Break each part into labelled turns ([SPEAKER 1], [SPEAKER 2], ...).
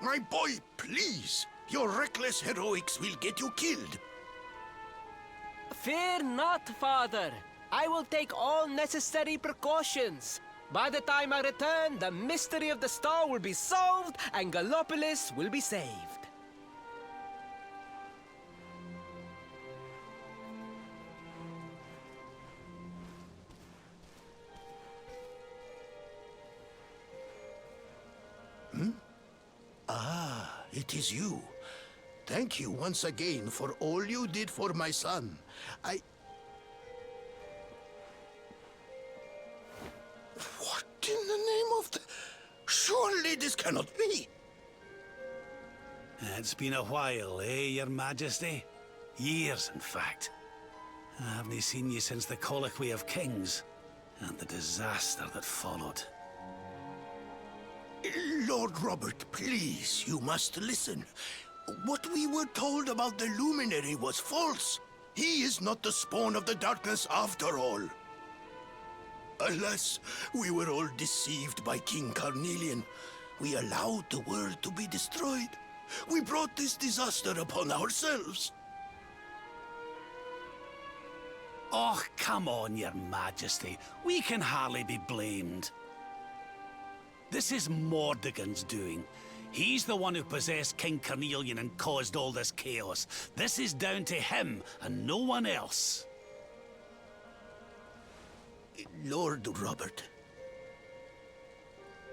[SPEAKER 1] My boy, please! Your reckless heroics will get you killed.
[SPEAKER 2] Fear not, Father. I will take all necessary precautions. By the time I return, the mystery of the star will be solved and Gallopolis will be saved.
[SPEAKER 1] Ah, it is you. Thank you once again for all you did for my son. What in the name of the... Surely this cannot be.
[SPEAKER 3] It's been a while, Your Majesty? Years, in fact. I haven't seen you since the Colloquy of Kings, and the disaster that followed.
[SPEAKER 1] Lord Robert, please, you must listen. What we were told about the Luminary was false. He is not the spawn of the darkness after all. Alas, we were all deceived by King Carnelian. We allowed the world to be destroyed. We brought this disaster upon ourselves.
[SPEAKER 3] Oh, come on, Your Majesty. We can hardly be blamed. This is Mordegon's doing. He's the one who possessed King Carnelian and caused all this chaos. This is down to him and no one else.
[SPEAKER 1] Lord Robert.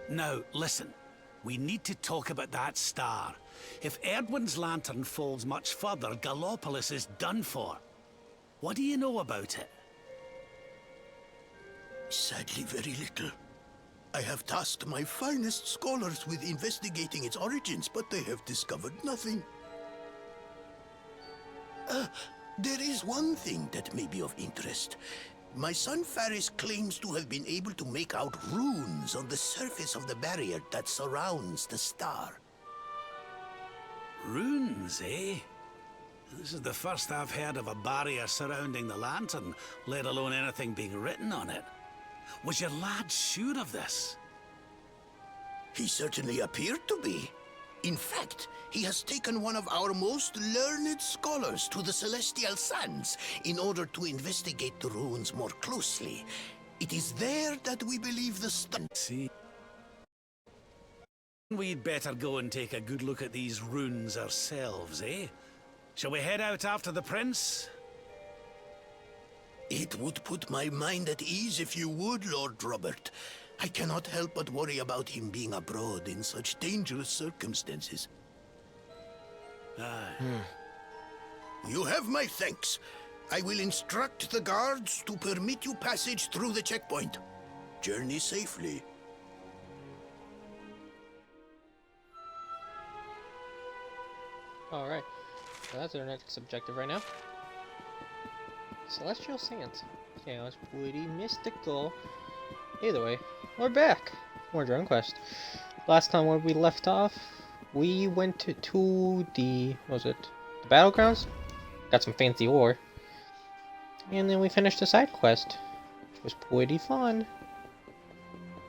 [SPEAKER 3] Now, listen. We need to talk about that star. If Erdwin's lantern falls much further, Gallopolis is done for. What do you know about it?
[SPEAKER 1] Sadly, very little. I have tasked my finest scholars with investigating its origins, but they have discovered nothing. There is one thing that may be of interest. My son Faris claims to have been able to make out runes on the surface of the barrier that surrounds the star.
[SPEAKER 3] Runes, eh? This is the first I've heard of a barrier surrounding the lantern, let alone anything being written on it. Was your lad sure of this?
[SPEAKER 1] He certainly appeared to be. In fact, he has taken one of our most learned scholars to the Celestial Sands in order to investigate the runes more closely. It is there that we believe the
[SPEAKER 3] See? We'd better go and take a good look at these runes ourselves, eh? Shall we head out after the prince?
[SPEAKER 1] It would put my mind at ease if you would, Lord Robert. I cannot help but worry about him being abroad in such dangerous circumstances. You have my thanks. I will instruct the guards to permit you passage through the checkpoint. Journey safely.
[SPEAKER 4] Alright, so that's our next objective right now. Celestial Sands. Yeah, it was pretty mystical. Either way, we're back. More Dragon Quest. Last time where we left off, we went to the, what was it? The Battlegrounds? Got some fancy ore. And then we finished the side quest, which was pretty fun.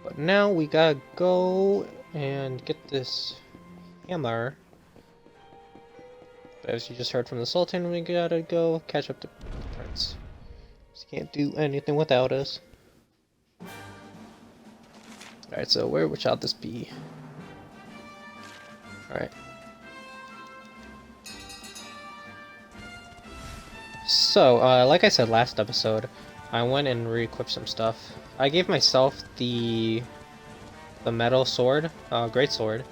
[SPEAKER 4] But now we gotta go and get this hammer. But as you just heard from the Sultan, we gotta go catch up to the Prince. Just can't do anything without us. Alright, so where shall this be? Alright. So, like I said last episode, I went and re-equipped some stuff. I gave myself the metal sword, great sword.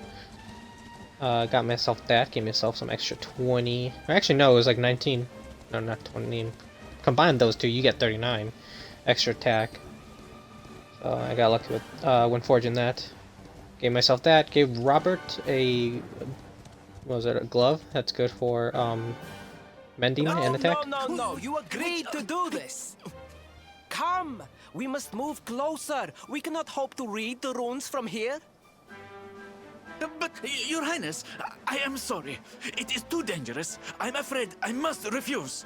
[SPEAKER 4] Got myself that, gave myself some extra 20. Actually, no, it was like 19. No, not 20. Combine those two, you get 39 extra attack. So I got lucky with when forging that. Gave myself that. Gave Robert a, what was it, a glove? That's good for mending and attack.
[SPEAKER 2] No, you agreed to do this. Come, we must move closer. We cannot hope to read the runes from here.
[SPEAKER 5] But, Your Highness, I am sorry. It is too dangerous. I'm afraid I must refuse.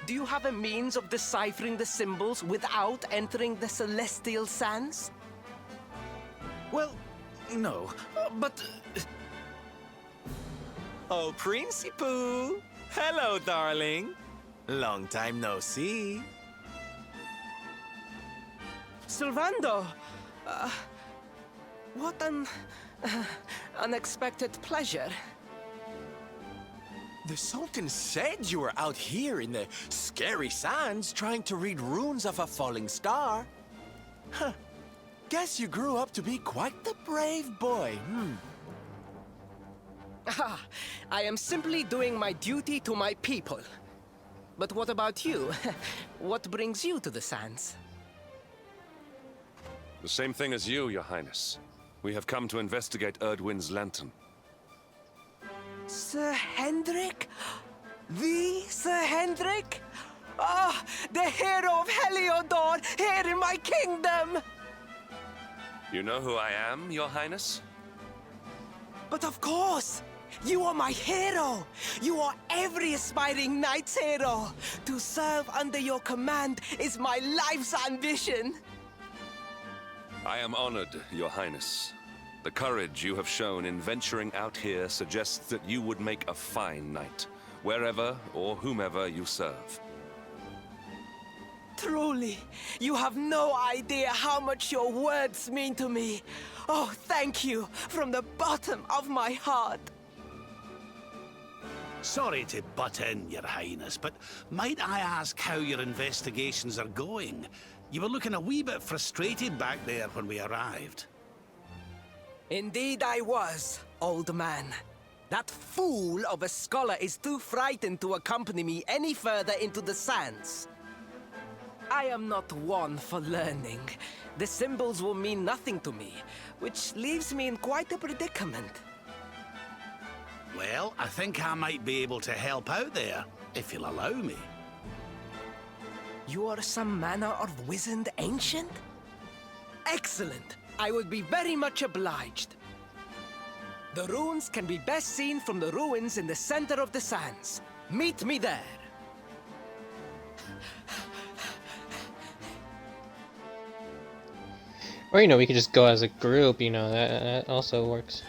[SPEAKER 2] Do you have a means of deciphering the symbols without entering the Celestial Sands?
[SPEAKER 5] Well, No, but...
[SPEAKER 6] Oh, Principoo! Hello, darling. Long time no see.
[SPEAKER 2] Sylvando! What an unexpected pleasure.
[SPEAKER 6] The Sultan said you were out here in the scary sands trying to read runes of a falling star. Huh. Guess you grew up to be quite the brave boy,
[SPEAKER 2] Ah, I am simply doing my duty to my people. But what about you? What brings you to the sands?
[SPEAKER 7] The same thing as you, Your Highness. We have come to investigate Erdwin's lantern.
[SPEAKER 2] Sir Hendrik? The Sir Hendrik? Ah, the hero of Heliodor, here in my kingdom!
[SPEAKER 7] You know who I am, Your Highness?
[SPEAKER 2] But of course! You are my hero! You are every aspiring knight's hero! To serve under your command is my life's ambition!
[SPEAKER 7] I am honored, Your Highness. The courage you have shown in venturing out here suggests that you would make a fine knight, wherever or whomever you serve.
[SPEAKER 2] Truly, you have no idea how much your words mean to me. Oh, thank you from the bottom of my heart.
[SPEAKER 3] Sorry to butt in, Your Highness, but might I ask how your investigations are going? You were looking a wee bit frustrated back there when we arrived.
[SPEAKER 2] Indeed I was, old man. That fool of a scholar is too frightened to accompany me any further into the sands. I am not one for learning. The symbols will mean nothing to me, which leaves me in quite a predicament.
[SPEAKER 3] Well, I think I might be able to help out there, if you'll allow me.
[SPEAKER 2] You are some manner of wizened ancient? Excellent! I would be very much obliged. The runes can be best seen from the ruins in the center of the sands. Meet me there.
[SPEAKER 4] Or, you know, we could just go as a group, you know, that also works.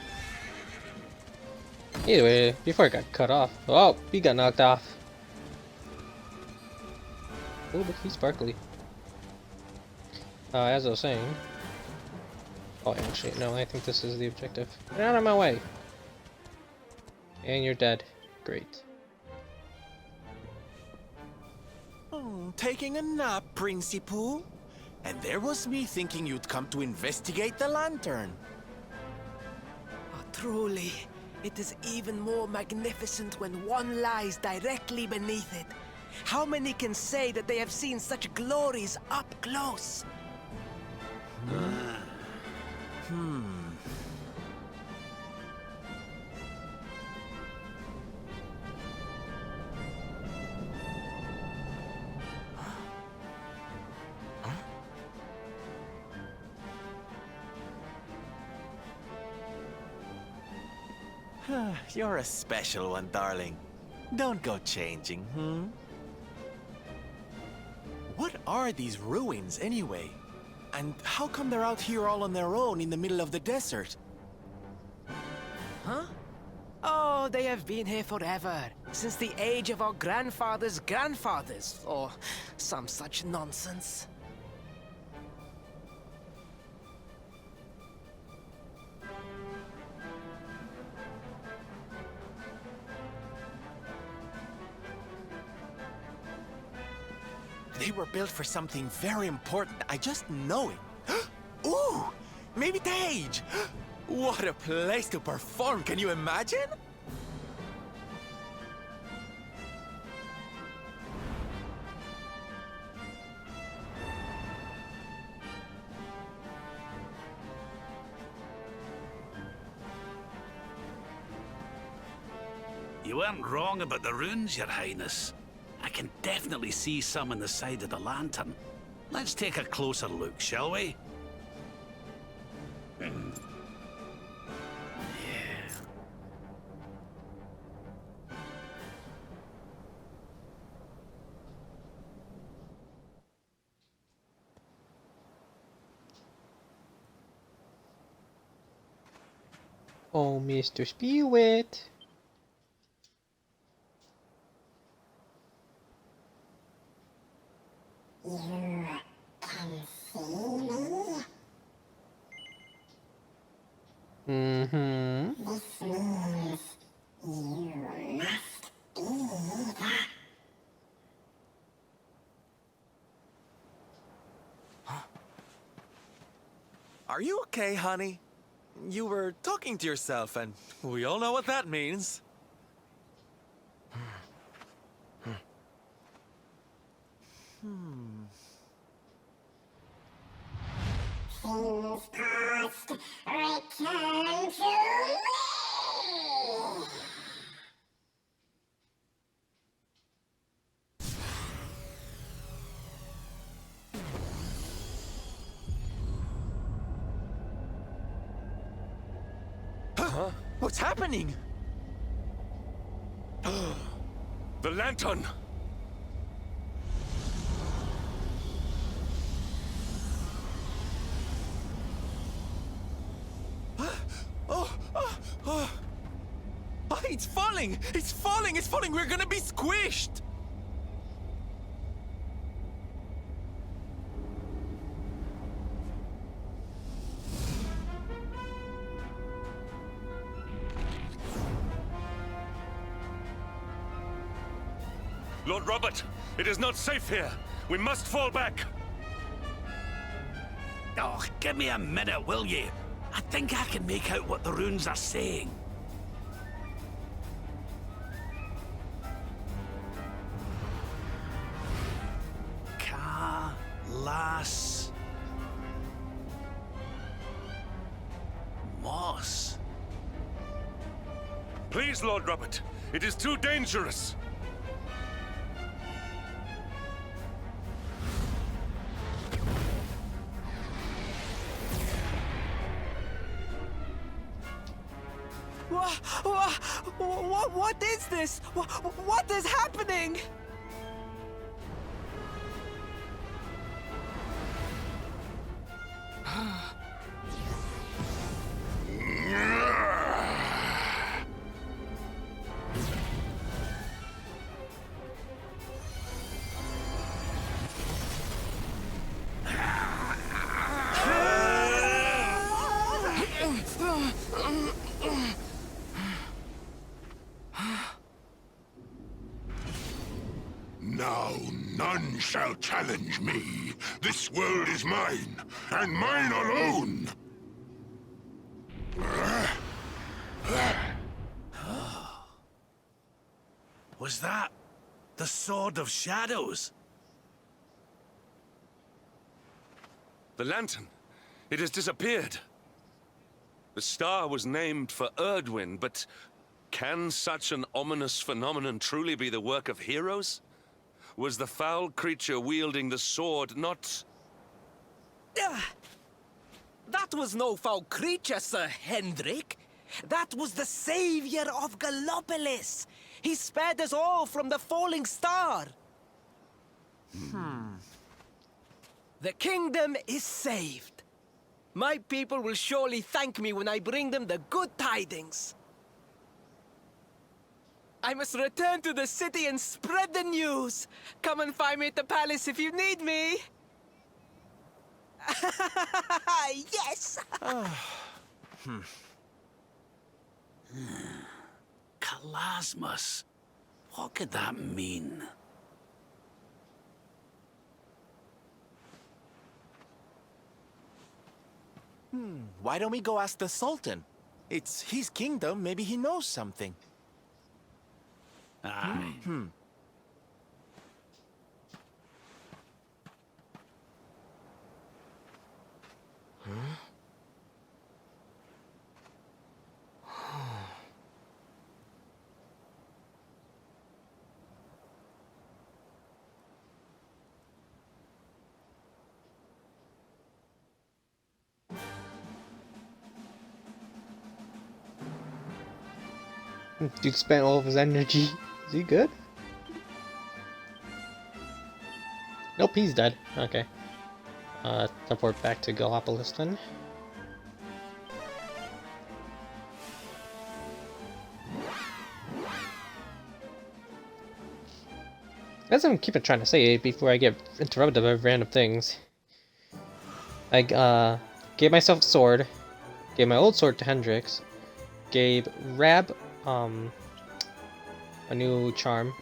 [SPEAKER 4] Either way, before it got cut off. Oh, he got knocked off. Oh, but he's sparkly. As I was saying... Oh, actually, no, I think this is the objective. Get out of my way! And you're dead. Great.
[SPEAKER 6] Taking a nap, Principoo? And there was me thinking you'd come to investigate the lantern.
[SPEAKER 2] Oh, truly, it is even more magnificent when one lies directly beneath it. How many can say that they have seen such glories up close?
[SPEAKER 6] You're a special one, darling. Don't go changing, What are these ruins, anyway? And how come they're out here all on their own in the middle of the desert?
[SPEAKER 2] Huh? Oh, they have been here forever. Since the age of our grandfathers' grandfathers, or some such nonsense.
[SPEAKER 6] They were built for something very important. I just know it. Ooh! Maybe Tage! What a place to perform, can you imagine?
[SPEAKER 3] You weren't wrong about the runes, Your Highness. I can definitely see some on the side of the lantern. Let's take a closer look, shall we?
[SPEAKER 4] Oh, Mr. Spirit. Mm-hmm.
[SPEAKER 6] Are you okay, honey? You were talking to yourself, and we all know what that means.
[SPEAKER 8] Things past, return to me!
[SPEAKER 6] What's happening?
[SPEAKER 7] The lantern!
[SPEAKER 6] Oh, it's falling! It's falling! It's falling! We're gonna be squished!
[SPEAKER 7] Lord Robert, it is not safe here. We must fall back.
[SPEAKER 3] Oh, give me a minute, will you? I think I can make out what the runes are saying. Las Moss.
[SPEAKER 7] Please, Lord Robert, it is too dangerous.
[SPEAKER 2] What is this? What is happening?
[SPEAKER 9] Now none shall challenge me. This world is mine, and mine alone.
[SPEAKER 3] Was that the Sword of Shadows?
[SPEAKER 7] The lantern. It has disappeared. The star was named for Erdwin, but can such an ominous phenomenon truly be the work of heroes? Was the foul creature wielding the sword not...
[SPEAKER 2] That was no foul creature, Sir Hendrik. That was the savior of Gallopolis. He spared us all from the falling star. The kingdom is saved. My people will surely thank me when I bring them the good tidings. I must return to the city and spread the news. Come and find me at the palace if you need me. Yes!
[SPEAKER 3] Kalasmus. What could that mean?
[SPEAKER 6] Why don't we go ask the Sultan? It's his kingdom, maybe he knows something.
[SPEAKER 3] Aye.
[SPEAKER 4] Duke spent all of his energy. Is he good? Nope, he's dead. Okay. Teleport back to Gallopolis then. As I'm keeping trying to say before I get interrupted by random things. I gave myself a sword, gave my old sword to Hendrix, gave Rab a new charm.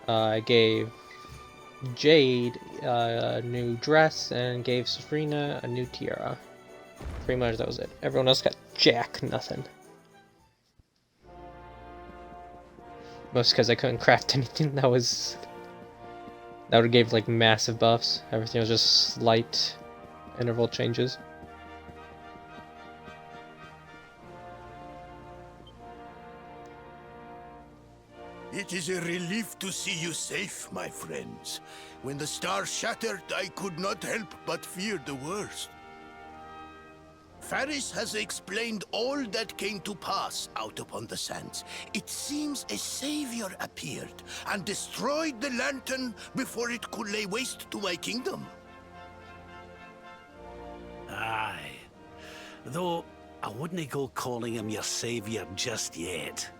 [SPEAKER 4] I gave Jade a new dress and gave Sabrina a new tiara. Pretty much that was it. Everyone else got jack nothing. Most because I couldn't craft anything that would have gave like massive buffs. Everything was just slight interval changes.
[SPEAKER 1] It is a relief to see you safe, my friends. When the star shattered, I could not help but fear the worst. Faris has explained all that came to pass out upon the sands. It seems a savior appeared and destroyed the lantern before it could lay waste to my kingdom.
[SPEAKER 3] Aye. Though, I wouldn't go calling him your savior just yet.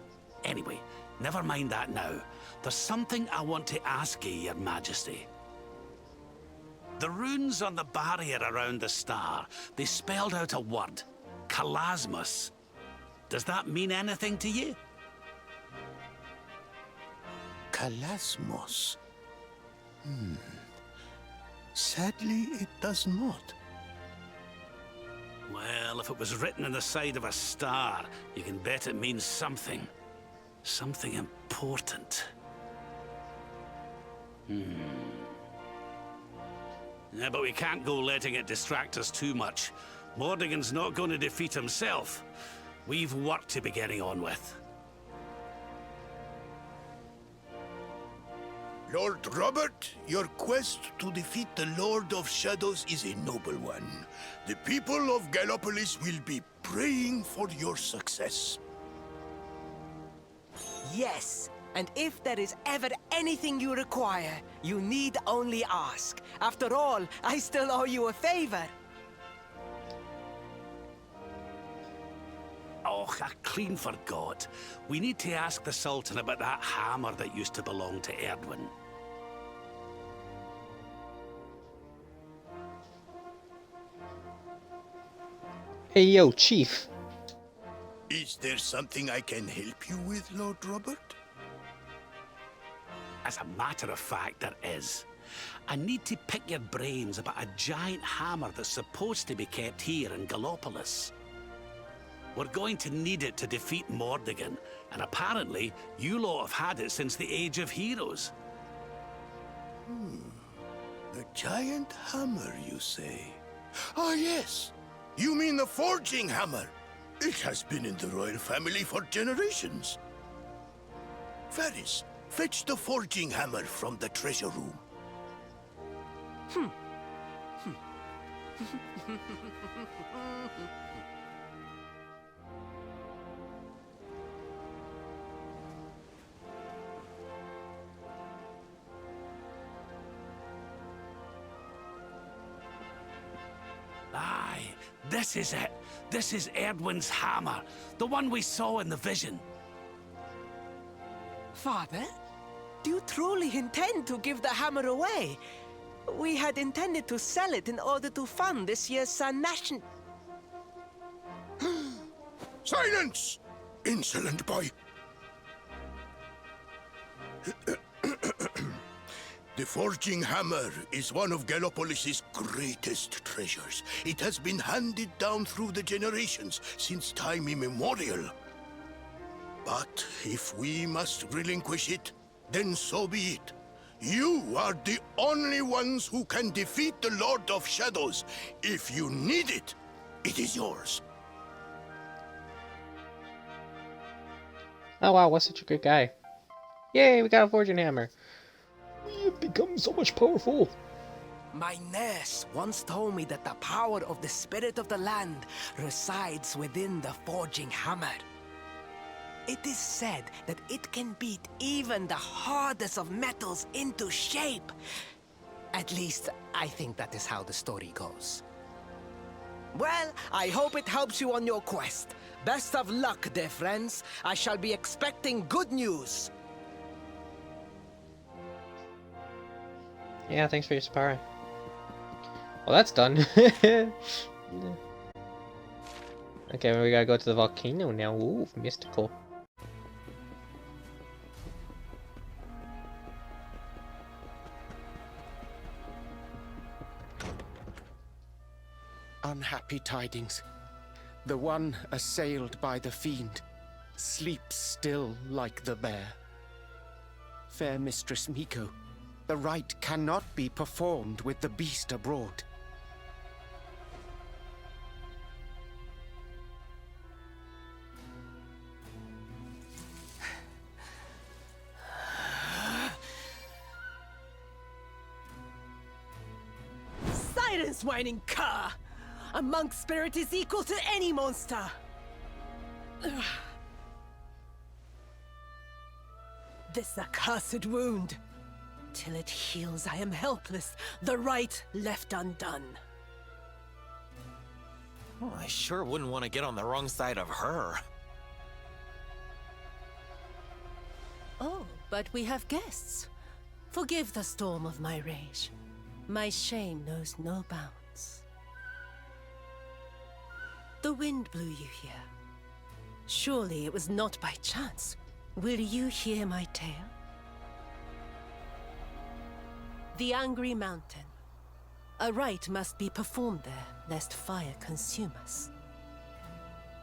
[SPEAKER 3] Anyway, never mind that now. There's something I want to ask you, your majesty. The runes on the barrier around the star, they spelled out a word. Kalasmus. Does that mean anything to you?
[SPEAKER 1] Kalasmos. Sadly, it does not.
[SPEAKER 3] Well, if it was written on the side of a star, you can bet it means something. Something important. Yeah, but we can't go letting it distract us too much. Mordigan's not going to defeat himself. We've work to be getting on with.
[SPEAKER 1] Lord Robert, your quest to defeat the Lord of Shadows is a noble one. The people of Gallopolis will be praying for your success.
[SPEAKER 2] Yes, and if there is ever anything you require, you need only ask. After all, I still owe you a favor.
[SPEAKER 3] Oh, I clean forgot. We need to ask the Sultan about that hammer that used to belong to Erdwin.
[SPEAKER 4] Hey yo, Chief.
[SPEAKER 1] Is there something I can help you with, Lord Robert?
[SPEAKER 3] As a matter of fact, there is. I need to pick your brains about a giant hammer that's supposed to be kept here in Gallopolis. We're going to need it to defeat Mordigan, and apparently, you lot have had it since the Age of Heroes.
[SPEAKER 1] A giant hammer, you say? Ah, yes. You mean the forging hammer. It has been in the royal family for generations. Faris, fetch the forging hammer from the treasure room.
[SPEAKER 3] Aye, this is it. This is Erdwin's hammer, the one we saw in the vision.
[SPEAKER 2] Father, do you truly intend to give the hammer away? We had intended to sell it in order to fund this year's Sun Nation.
[SPEAKER 1] Silence! Insolent boy! The forging hammer is one of Gallopolis' greatest treasures. It has been handed down through the generations since time immemorial. But if we must relinquish it, then so be it. You are the only ones who can defeat the Lord of Shadows. If you need it, it is yours.
[SPEAKER 4] Oh wow, what's such a good guy. Yay, we got a forging hammer. We have become so much powerful.
[SPEAKER 2] My nurse once told me that the power of the spirit of the land resides within the forging hammer. It is said that it can beat even the hardest of metals into shape. At least, I think that is how the story goes. Well, I hope it helps you on your quest. Best of luck, dear friends. I shall be expecting good news.
[SPEAKER 4] Yeah, thanks for your sparring. Well, that's done. Okay, we gotta go to the volcano now. Ooh, mystical.
[SPEAKER 10] Unhappy tidings. The one assailed by the fiend sleeps still like the bear. Fair Mistress Miko, the rite cannot be performed with the beast abroad.
[SPEAKER 2] Silence, whining cur! A monk spirit is equal to any monster! Ugh. This accursed wound. Till it heals, I am helpless. The rite left undone.
[SPEAKER 6] Oh, I sure wouldn't want to get on the wrong side of her.
[SPEAKER 11] Oh, but we have guests. Forgive the storm of my rage. My shame knows no bounds. The wind blew you here. Surely it was not by chance. Will you hear my tale? The Angry Mountain. A rite must be performed there, lest fire consume us.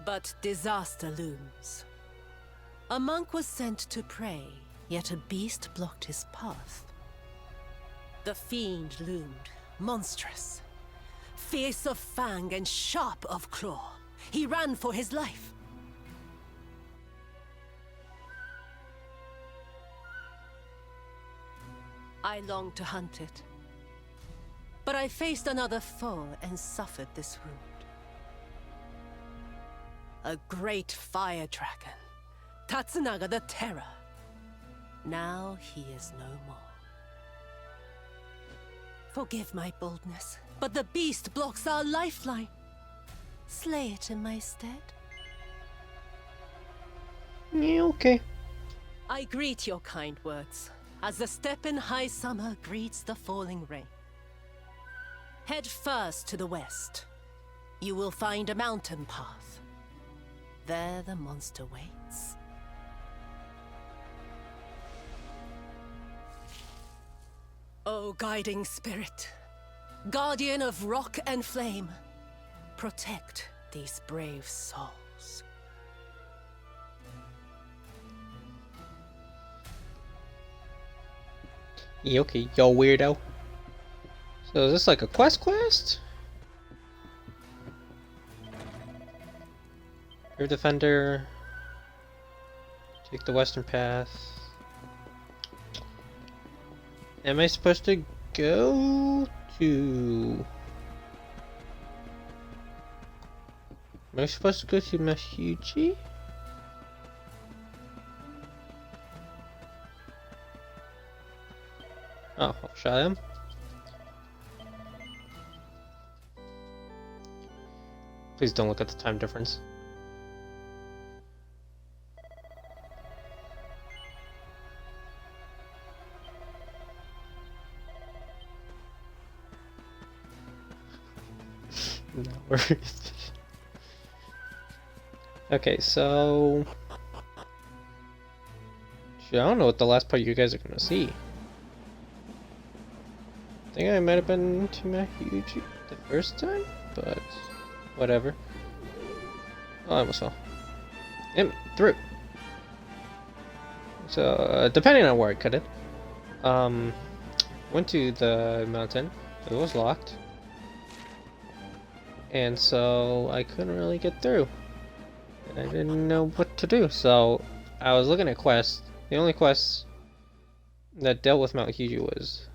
[SPEAKER 11] But disaster looms. A monk was sent to pray, yet a beast blocked his path. The fiend loomed, monstrous. Fierce of fang and sharp of claw. He ran for his life. I longed to hunt it. But I faced another foe and suffered this wound. A great fire dragon. Tatsunaga the Terror. Now he is no more. Forgive my boldness, but the beast blocks our lifeline. Slay it in my stead.
[SPEAKER 4] Yeah, okay.
[SPEAKER 11] I greet your kind words, as the steppe in high summer greets the falling rain. Head first to the west. You will find a mountain path. There the monster waits. O guiding spirit, guardian of rock and flame, protect these brave souls.
[SPEAKER 4] Yeah, okay, yo weirdo. So is this like a quest? Your defender. Take the western path. Am I supposed to go to... Am I supposed to go to Mahuji? Oh, I'll try them. Please don't look at the time difference. No worries. Okay, so... Shit, I don't know what the last part you guys are gonna see. I think I might have been to Mahuji the first time, but whatever. Oh, I almost fell. Yep, through. So, depending on where I cut it. Went to the mountain. It was locked. And so I couldn't really get through. And I didn't know what to do. So I was looking at quests. The only quests that dealt with Mount Huji was...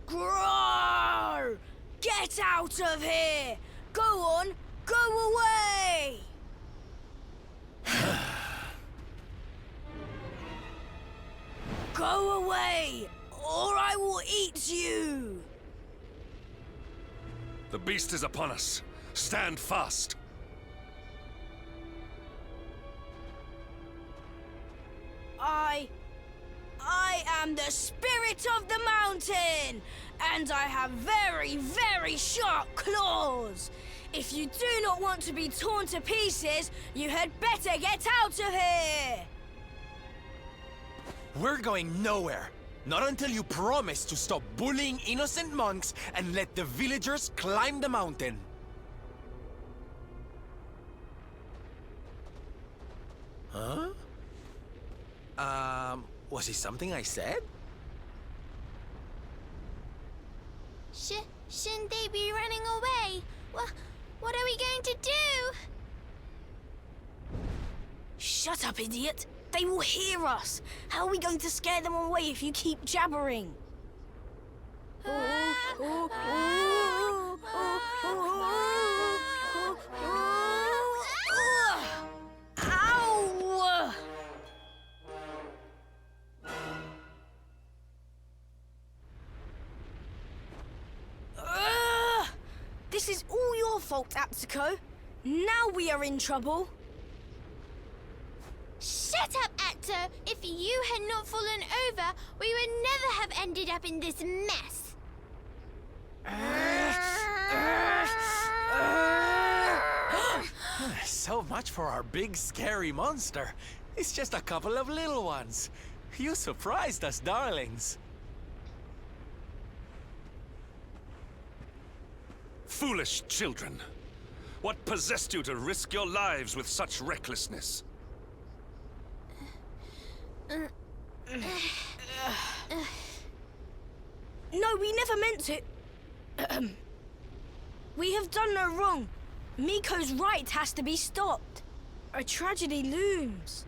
[SPEAKER 12] Groar! Get out of here! Go on, go away! Go away, or I will eat you!
[SPEAKER 7] The beast is upon us. Stand fast.
[SPEAKER 12] I am the spirit of the mountain, and I have very, very sharp claws. If you do not want to be torn to pieces, you had better get out of here.
[SPEAKER 6] We're going nowhere. Not until you promise to stop bullying innocent monks and let the villagers climb the mountain. Huh? Was it something I said?
[SPEAKER 8] Shouldn't they be running away? What are we going to do?
[SPEAKER 12] Shut up, idiot. They will hear us. How are we going to scare them away if you keep jabbering? Ow! This is all your fault, Atsuko. Now we are in trouble.
[SPEAKER 8] Shut up, Atto! If you had not fallen over, we would never have ended up in this mess.
[SPEAKER 6] So much for our big scary monster. It's just a couple of little ones. You surprised us, darlings.
[SPEAKER 7] Foolish children. What possessed you to risk your lives with such recklessness?
[SPEAKER 12] No, we never meant to. We have done no wrong. Miko's right has to be stopped. A tragedy looms.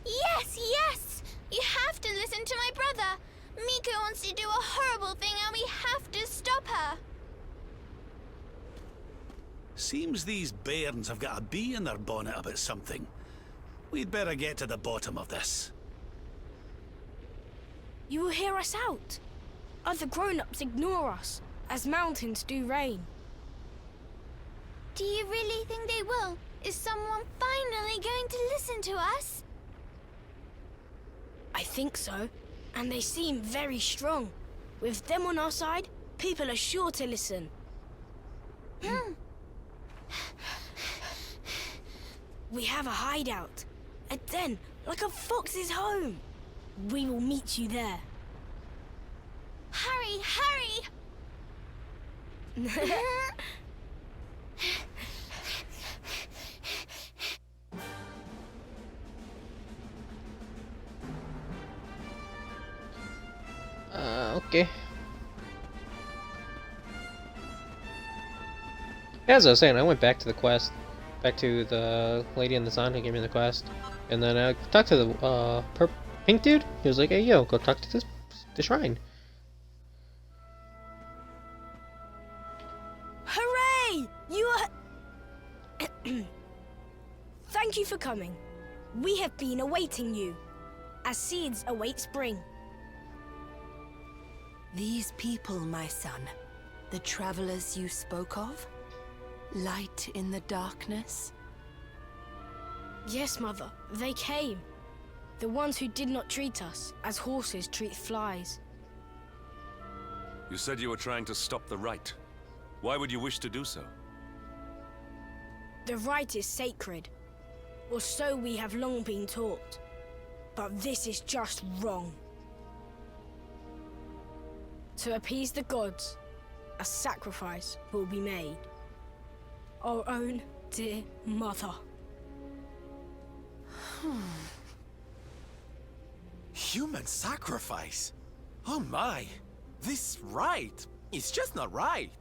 [SPEAKER 8] Yes, yes! You have to listen to my brother. Miko wants to do a horrible thing and we have to stop her.
[SPEAKER 3] Seems these bairns have got a bee in their bonnet about something. We'd better get to the bottom of this.
[SPEAKER 12] You will hear us out. Other grown-ups ignore us, as mountains do rain.
[SPEAKER 8] Do you really think they will? Is someone finally going to listen to us?
[SPEAKER 12] I think so, and they seem very strong. With them on our side, people are sure to listen. We have a hideout, a den, like a fox's home. We will meet you there.
[SPEAKER 8] Hurry, hurry!
[SPEAKER 4] Okay. As I was saying, I went back to the quest, back to the lady in the sun who gave me the quest, and then I talked to the pink dude. He was like, "Hey, yo, go talk to the shrine."
[SPEAKER 12] Hooray! You are... Thank you for coming. We have been awaiting you, as seeds await spring.
[SPEAKER 11] These people, my son, the travelers you spoke of? Light in the darkness?
[SPEAKER 12] Yes, Mother, they came. The ones who did not treat us as horses treat flies.
[SPEAKER 7] You said you were trying to stop the rite. Why would you wish to do so?
[SPEAKER 12] The rite is sacred, or so we have long been taught. But this is just wrong. To appease the gods, a sacrifice will be made. Our own dear mother.
[SPEAKER 6] Human sacrifice? Oh my! This right is just not right.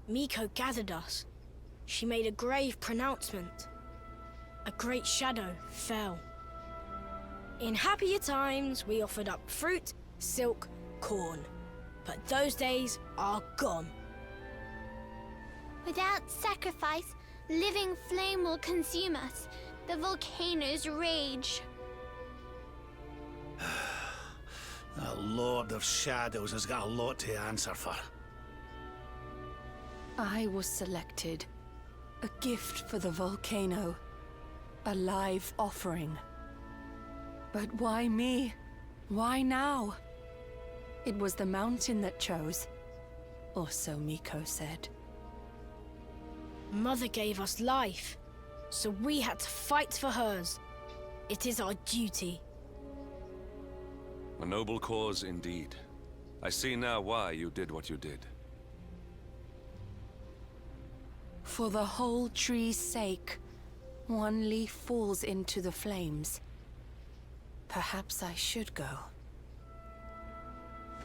[SPEAKER 12] Miko gathered us. She made a grave pronouncement. A great shadow fell. In happier times, we offered up fruit, silk, corn. But those days are gone.
[SPEAKER 8] Without sacrifice, living flame will consume us. The volcanoes rage.
[SPEAKER 3] The Lord of Shadows has got a lot to answer for.
[SPEAKER 13] I was selected. A gift for the volcano. A live offering. But why me? Why now? It was the mountain that chose. Or so Miko said.
[SPEAKER 12] Mother gave us life, so we had to fight for hers. It is our duty.
[SPEAKER 7] A noble cause indeed. I see now why you did what you did.
[SPEAKER 13] For the whole tree's sake, one leaf falls into the flames. Perhaps I should go.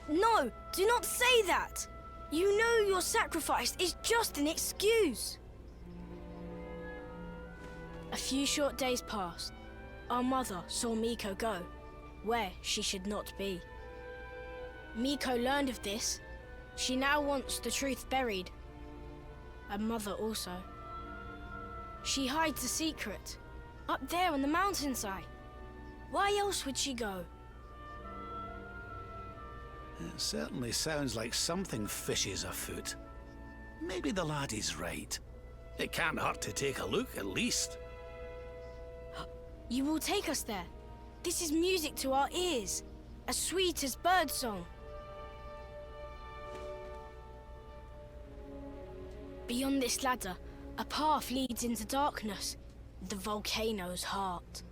[SPEAKER 12] No, do not say that! You know your sacrifice is just an excuse. A few short days passed. Our mother saw Miko go, where she should not be. Miko learned of this. She now wants the truth buried. And Mother also. She hides a secret, up there on the mountainside. Why else would she go?
[SPEAKER 3] It certainly sounds like something fishy is afoot. Maybe the laddie's right. It can't hurt to take a look, at least.
[SPEAKER 12] You will take us there. This is music to our ears, as sweet as birdsong. Beyond this ladder, a path leads into darkness, the volcano's heart.